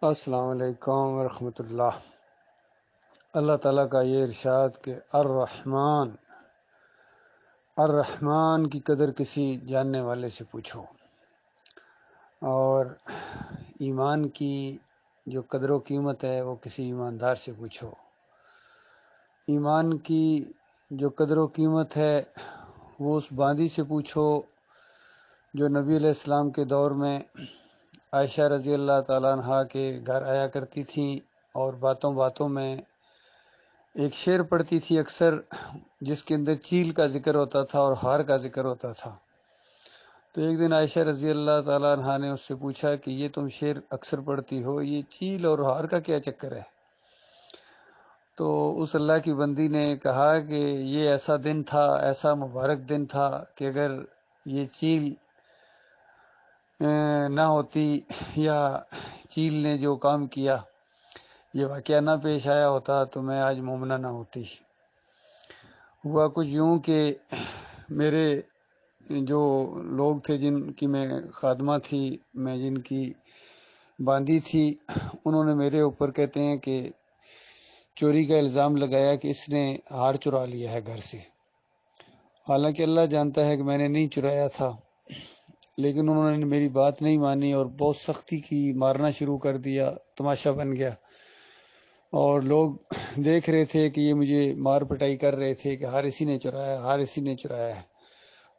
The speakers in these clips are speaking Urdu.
السلام علیکم ورحمۃ اللہ۔ اللہ تعالیٰ کا یہ ارشاد کہ الرحمن، الرحمن کی قدر کسی جاننے والے سے پوچھو، اور ایمان کی جو قدر و قیمت ہے وہ کسی ایماندار سے پوچھو۔ ایمان کی جو قدر و قیمت ہے وہ اس باندی سے پوچھو جو نبی علیہ السلام کے دور میں عائشہ رضی اللہ تعالیٰ عنہا کے گھر آیا کرتی تھیں، اور باتوں باتوں میں ایک شعر پڑھتی تھی اکثر، جس کے اندر چیل کا ذکر ہوتا تھا اور ہار کا ذکر ہوتا تھا۔ تو ایک دن عائشہ رضی اللہ تعالیٰ عنہا نے اس سے پوچھا کہ یہ تم شعر اکثر پڑھتی ہو، یہ چیل اور ہار کا کیا چکر ہے؟ تو اس اللہ کی بندی نے کہا کہ یہ ایسا دن تھا، ایسا مبارک دن تھا کہ اگر یہ چیل نہ ہوتی یا چیل نے جو کام کیا، یہ واقعہ نہ پیش آیا ہوتا تو میں آج مومنہ نہ ہوتی۔ ہوا کچھ یوں کہ میرے جو لوگ تھے جن کی میں خادمہ تھی، میں جن کی باندی تھی، انہوں نے میرے اوپر کہتے ہیں کہ چوری کا الزام لگایا کہ اس نے ہار چرا لیا ہے گھر سے۔ حالانکہ اللہ جانتا ہے کہ میں نے نہیں چرایا تھا، لیکن انہوں نے میری بات نہیں مانی اور بہت سختی کی، مارنا شروع کر دیا، تماشا بن گیا، اور لوگ دیکھ رہے تھے کہ یہ مجھے مار پٹائی کر رہے تھے کہ ہار اسی نے چرایا، ہار اسی نے چرایا ہے،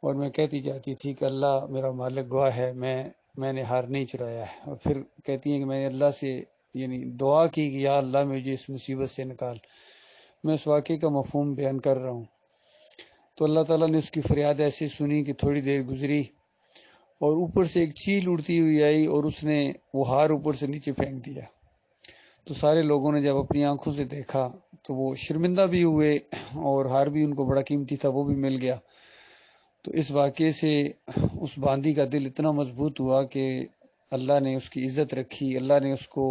اور میں کہتی جاتی تھی کہ اللہ میرا مالک گواہ ہے، میں نے ہار نہیں چرایا ہے، اور پھر کہتی ہیں کہ میں نے اللہ سے یعنی دعا کی کہ یا اللہ مجھے اس مصیبت سے نکال۔ میں اس واقعے کا مفہوم بیان کر رہا ہوں۔ تو اللہ تعالیٰ نے اس کی فریاد ایسے سنی کہ تھوڑی دیر گزری اور اوپر سے ایک چیل اڑتی ہوئی آئی اور اس نے وہ ہار اوپر سے نیچے پھینک دیا۔ تو سارے لوگوں نے جب اپنی آنکھوں سے دیکھا تو وہ شرمندہ بھی ہوئے، اور ہار بھی ان کو بڑا قیمتی تھا، وہ بھی مل گیا۔ تو اس واقعے سے اس باندی کا دل اتنا مضبوط ہوا کہ اللہ نے اس کی عزت رکھی، اللہ نے اس کو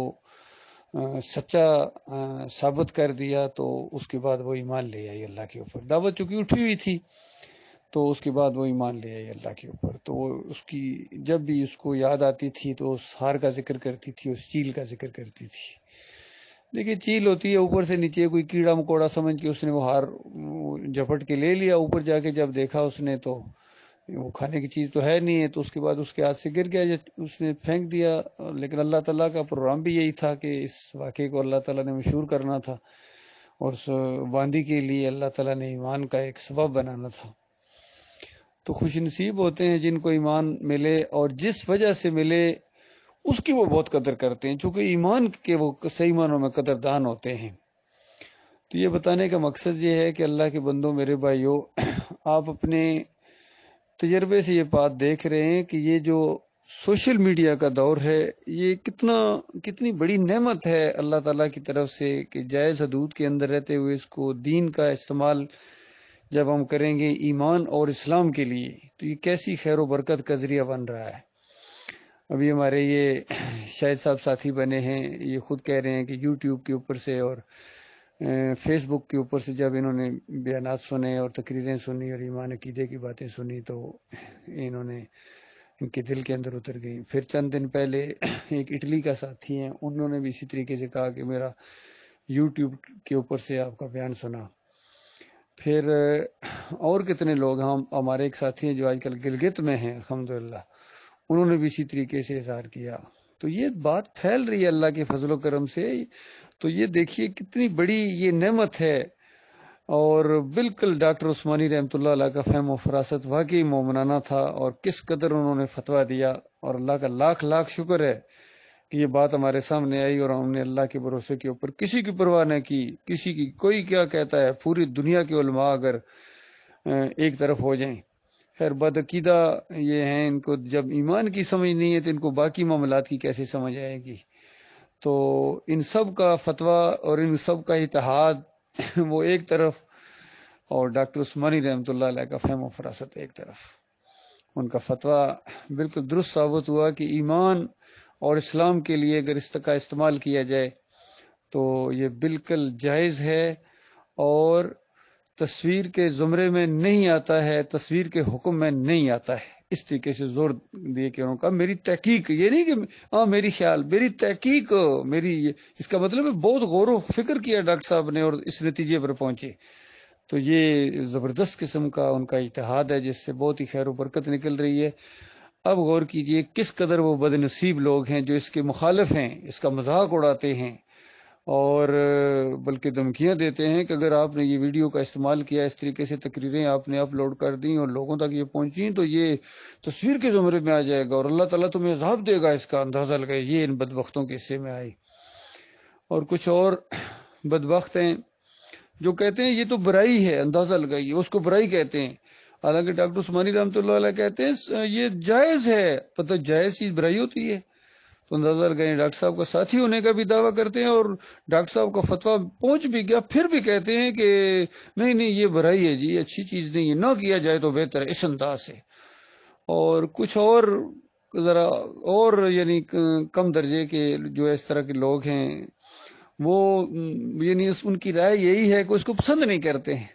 سچا ثابت کر دیا۔ تو اس کے بعد وہ ایمان لے آئی اللہ کے اوپر، دعوت چونکہ اٹھی ہوئی تھی، تو اس کے بعد وہ ایمان لے آئی اللہ کے اوپر۔ تو وہ اس کی جب بھی اس کو یاد آتی تھی تو اس ہار کا ذکر کرتی تھی، اس چیل کا ذکر کرتی تھی۔ دیکھیے چیل ہوتی ہے اوپر سے نیچے، کوئی کیڑا مکوڑا سمجھ کے اس نے وہ ہار جھپٹ کے لے لیا، اوپر جا کے جب دیکھا اس نے تو وہ کھانے کی چیز تو ہے نہیں ہے، تو اس کے بعد اس کے ہاتھ سے گر گیا، اس نے پھینک دیا۔ لیکن اللہ تعالیٰ کا پروگرام بھی یہی تھا کہ اس واقعے کو اللہ تعالیٰ نے مشہور کرنا تھا، اور اس باندی کے لیے اللہ تعالیٰ نے ایمان کا ایک سبب بنانا تھا۔ تو خوش نصیب ہوتے ہیں جن کو ایمان ملے، اور جس وجہ سے ملے اس کی وہ بہت قدر کرتے ہیں، چونکہ ایمان کے وہ صحیح معنوں میں قدردان ہوتے ہیں۔ تو یہ بتانے کا مقصد یہ ہے کہ اللہ کے بندوں، میرے بھائیوں، آپ اپنے تجربے سے یہ بات دیکھ رہے ہیں کہ یہ جو سوشل میڈیا کا دور ہے، یہ کتنی بڑی نعمت ہے اللہ تعالیٰ کی طرف سے کہ جائز حدود کے اندر رہتے ہوئے اس کو دین کا استعمال جب ہم کریں گے ایمان اور اسلام کے لیے، تو یہ کیسی خیر و برکت کا ذریعہ بن رہا ہے۔ ابھی ہمارے یہ شاہد صاحب ساتھی بنے ہیں، یہ خود کہہ رہے ہیں کہ یوٹیوب کے اوپر سے اور فیس بک کے اوپر سے جب انہوں نے بیانات سنے اور تقریریں سنی اور ایمان عقیدے کی باتیں سنی تو ان کے دل کے اندر اتر گئی۔ پھر چند دن پہلے ایک اٹلی کا ساتھی ہیں، انہوں نے بھی اسی طریقے سے کہا کہ میرا یوٹیوب کے اوپر سے آپ کا بیان سنا۔ پھر اور کتنے لوگ، ہمارے ایک ساتھی ہیں جو آج کل گلگت میں ہیں الحمدللہ، انہوں نے بھی اسی طریقے سے اظہار کیا۔ تو یہ بات پھیل رہی ہے اللہ کے فضل و کرم سے۔ تو یہ دیکھیے کتنی بڑی یہ نعمت ہے، اور بالکل ڈاکٹر عثمانی رحمۃ اللہ علیہ کا فہم و فراست واقعی مومنانہ تھا، اور کس قدر انہوں نے فتویٰ دیا، اور اللہ کا لاکھ لاکھ شکر ہے کہ یہ بات ہمارے سامنے آئی، اور ہم نے اللہ کے بھروسے کے اوپر کسی کی پرواہ نہ کی، کسی کی کوئی کیا کہتا ہے، پوری دنیا کے علماء اگر ایک طرف ہو جائیں، خیر بدعقیدہ یہ ہیں، ان کو جب ایمان کی سمجھ نہیں ہے تو ان کو باقی معاملات کی کیسے سمجھ آئے گی؟ تو ان سب کا فتویٰ اور ان سب کا اتحاد وہ ایک طرف، اور ڈاکٹر عثمانی رحمۃ اللہ علیہ کا فہم و فراست ایک طرف، ان کا فتویٰ بالکل درست ثابت ہوا کہ ایمان اور اسلام کے لیے اگر اس کا استعمال کیا جائے تو یہ بالکل جائز ہے، اور تصویر کے زمرے میں نہیں آتا ہے، تصویر کے حکم میں نہیں آتا ہے۔ اس طریقے سے زور دے کے انہوں نے کہا میری تحقیق، یہ نہیں کہ ہاں میری خیال، میری تحقیق، میری، اس کا مطلب ہے بہت غور و فکر کیا ڈاکٹر صاحب نے اور اس نتیجے پر پہنچے. تو یہ زبردست قسم کا ان کا اتحاد ہے جس سے بہت ہی خیر و برکت نکل رہی ہے. اب غور کیجئے کس قدر وہ بد نصیب لوگ ہیں جو اس کے مخالف ہیں، اس کا مذاق اڑاتے ہیں اور بلکہ دھمکیاں دیتے ہیں کہ اگر آپ نے یہ ویڈیو کا استعمال کیا، اس طریقے سے تقریریں آپ نے اپلوڈ کر دیں اور لوگوں تک یہ پہنچیں تو یہ تصویر کے زمرے میں آ جائے گا اور اللہ تعالیٰ تمہیں عذاب دے گا. اس کا اندازہ لگائے یہ ان بدبختوں کے حصے میں آئی. اور کچھ اور بدبخت ہیں جو کہتے ہیں یہ تو برائی ہے، اندازہ لگائیے، اس کو برائی کہتے ہیں. حالانکہ ڈاکٹر عثمانی رحمۃ اللہ علیہ کہتے ہیں یہ جائز ہے. پتہ جائز چیز برائی ہوتی ہے؟ تو اندازہ لگائیں، ڈاکٹر صاحب کا ساتھی ہونے کا بھی دعویٰ کرتے ہیں اور ڈاکٹر صاحب کا فتویٰ پہنچ بھی گیا پھر بھی کہتے ہیں کہ نہیں نہیں یہ برائی ہے جی، اچھی چیز نہیں ہے، نہ کیا جائے تو بہتر ہے، اس انداز سے. اور کچھ اور ذرا اور یعنی کم درجے کے جو اس طرح کے لوگ ہیں وہ یعنی ان کی رائے یہی ہے کہ اس کو پسند نہیں کرتے ہیں.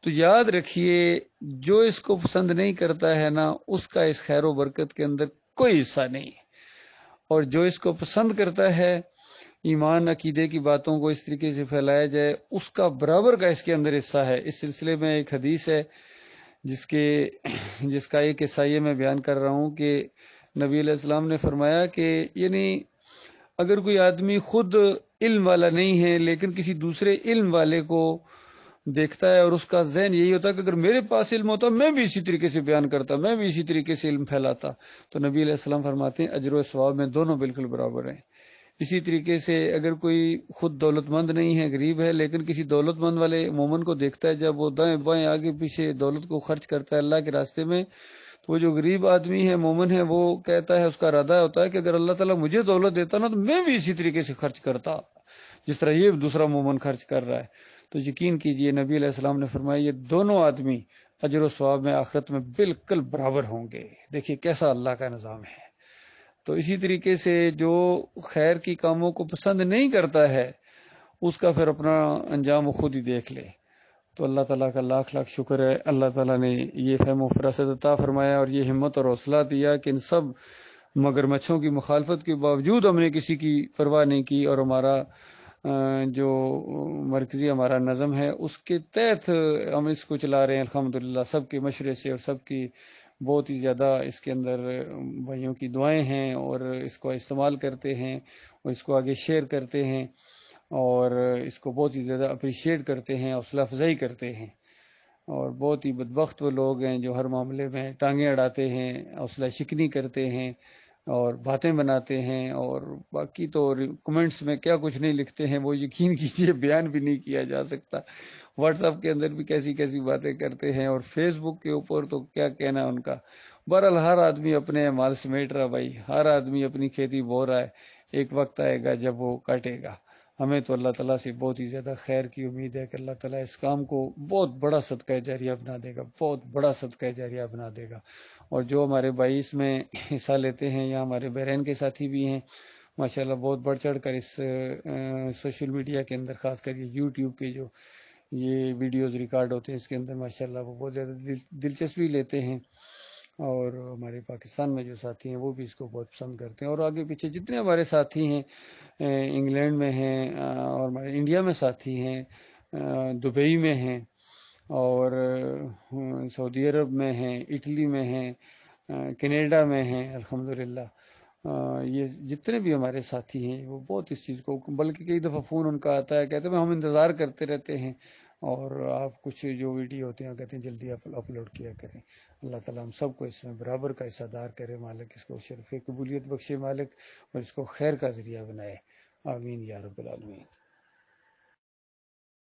تو یاد رکھیے جو اس کو پسند نہیں کرتا ہے نا، اس کا اس خیر و برکت کے اندر کوئی حصہ نہیں ہے، اور جو اس کو پسند کرتا ہے، ایمان عقیدے کی باتوں کو اس طریقے سے پھیلایا جائے، اس کا برابر کا اس کے اندر حصہ ہے. اس سلسلے میں ایک حدیث ہے جس کا ایک حصہ یہ میں بیان کر رہا ہوں کہ نبی علیہ السلام نے فرمایا کہ یعنی اگر کوئی آدمی خود علم والا نہیں ہے لیکن کسی دوسرے علم والے کو دیکھتا ہے اور اس کا ذہن یہی ہوتا ہے کہ اگر میرے پاس علم ہوتا میں بھی اسی طریقے سے بیان کرتا، میں بھی اسی طریقے سے علم پھیلاتا، تو نبی علیہ السلام فرماتے ہیں اجر و ثواب میں دونوں بالکل برابر ہیں. اسی طریقے سے اگر کوئی خود دولت مند نہیں ہے، غریب ہے، لیکن کسی دولت مند والے مومن کو دیکھتا ہے جب وہ دائیں بائیں آگے پیچھے دولت کو خرچ کرتا ہے اللہ کے راستے میں، تو وہ جو غریب آدمی ہے، مومن ہے، وہ کہتا ہے، اس کا ارادہ ہوتا ہے کہ اگر اللہ تعالیٰ مجھے دولت دیتا نا تو میں بھی اسی طریقے سے خرچ کرتا جس طرح یہ دوسرا مومن خرچ کر رہا ہے. تو یقین کیجئے نبی علیہ السلام نے فرمایا یہ دونوں آدمی اجر و ثواب میں آخرت میں بالکل برابر ہوں گے. دیکھیے کیسا اللہ کا نظام ہے. تو اسی طریقے سے جو خیر کی کاموں کو پسند نہیں کرتا ہے اس کا پھر اپنا انجام خود ہی دیکھ لے. تو اللہ تعالیٰ کا لاکھ لاکھ شکر ہے، اللہ تعالیٰ نے یہ فہم و فراست عطا فرمایا اور یہ ہمت اور حوصلہ دیا کہ ان سب مگرمچھوں کی مخالفت کے باوجود ہم نے کسی کی پرواہ نہیں کی اور ہمارا جو مرکزی ہمارا نظم ہے اس کے تحت ہم اس کو چلا رہے ہیں الحمدللہ، سب کے مشورے سے اور سب کی بہت ہی زیادہ اس کے اندر بھائیوں کی دعائیں ہیں اور اس کو استعمال کرتے ہیں اور اس کو آگے شیئر کرتے ہیں اور اس کو بہت ہی زیادہ اپریشیٹ کرتے ہیں، حوصلہ افزائی کرتے ہیں. اور بہت ہی بدبخت وہ لوگ ہیں جو ہر معاملے میں ٹانگیں اڑاتے ہیں، حوصلہ شکنی کرتے ہیں اور باتیں بناتے ہیں اور باقی تو کمنٹس میں کیا کچھ نہیں لکھتے ہیں وہ یقین کیجئے بیان بھی نہیں کیا جا سکتا. واٹس ایپ کے اندر بھی کیسی کیسی باتیں کرتے ہیں اور فیس بک کے اوپر تو کیا کہنا ان کا. بہرحال ہر آدمی اپنے اعمال سمیٹ رہا بھائی، ہر آدمی اپنی کھیتی بو رہا ہے، ایک وقت آئے گا جب وہ کاٹے گا. ہمیں تو اللہ تعالیٰ سے بہت ہی زیادہ خیر کی امید ہے کہ اللہ تعالیٰ اس کام کو بہت بڑا صدقہ جاریہ بنا دے گا، بہت بڑا صدقہ جاریہ بنا دے گا. اور جو ہمارے بھائی اس میں حصہ لیتے ہیں یا ہمارے بحرین کے ساتھی بھی ہیں ماشاءاللہ بہت بڑھ چڑھ کر اس سوشل میڈیا کے اندر، خاص کر یہ یوٹیوب کے جو یہ ویڈیوز ریکارڈ ہوتے ہیں اس کے اندر ماشاءاللہ وہ بہت زیادہ دلچسپی لیتے ہیں. اور ہمارے پاکستان میں جو ساتھی ہیں وہ بھی اس کو بہت پسند کرتے ہیں. اور آگے پیچھے جتنے ہمارے ساتھی ہیں انگلینڈ میں ہیں اور ہمارے انڈیا میں ساتھی ہیں، دبئی میں ہیں اور سعودی عرب میں ہیں، اٹلی میں ہیں، کینیڈا میں ہیں الحمدللہ. یہ جتنے بھی ہمارے ساتھی ہیں وہ بہت اس چیز کو، بلکہ کئی دفعہ فون ان کا آتا ہے کہتے ہیں ہم انتظار کرتے رہتے ہیں اور آپ کچھ جو ویڈیو ہوتے ہیں کہتے ہیں جلدی اپلوڈ کیا کریں. اللہ تعالیٰ ہم سب کو اس میں برابر کا حصہ دار کرے مالک، اس کو شرف قبولیت بخشے مالک اور اس کو خیر کا ذریعہ بنائے. آمین یا رب العالمین.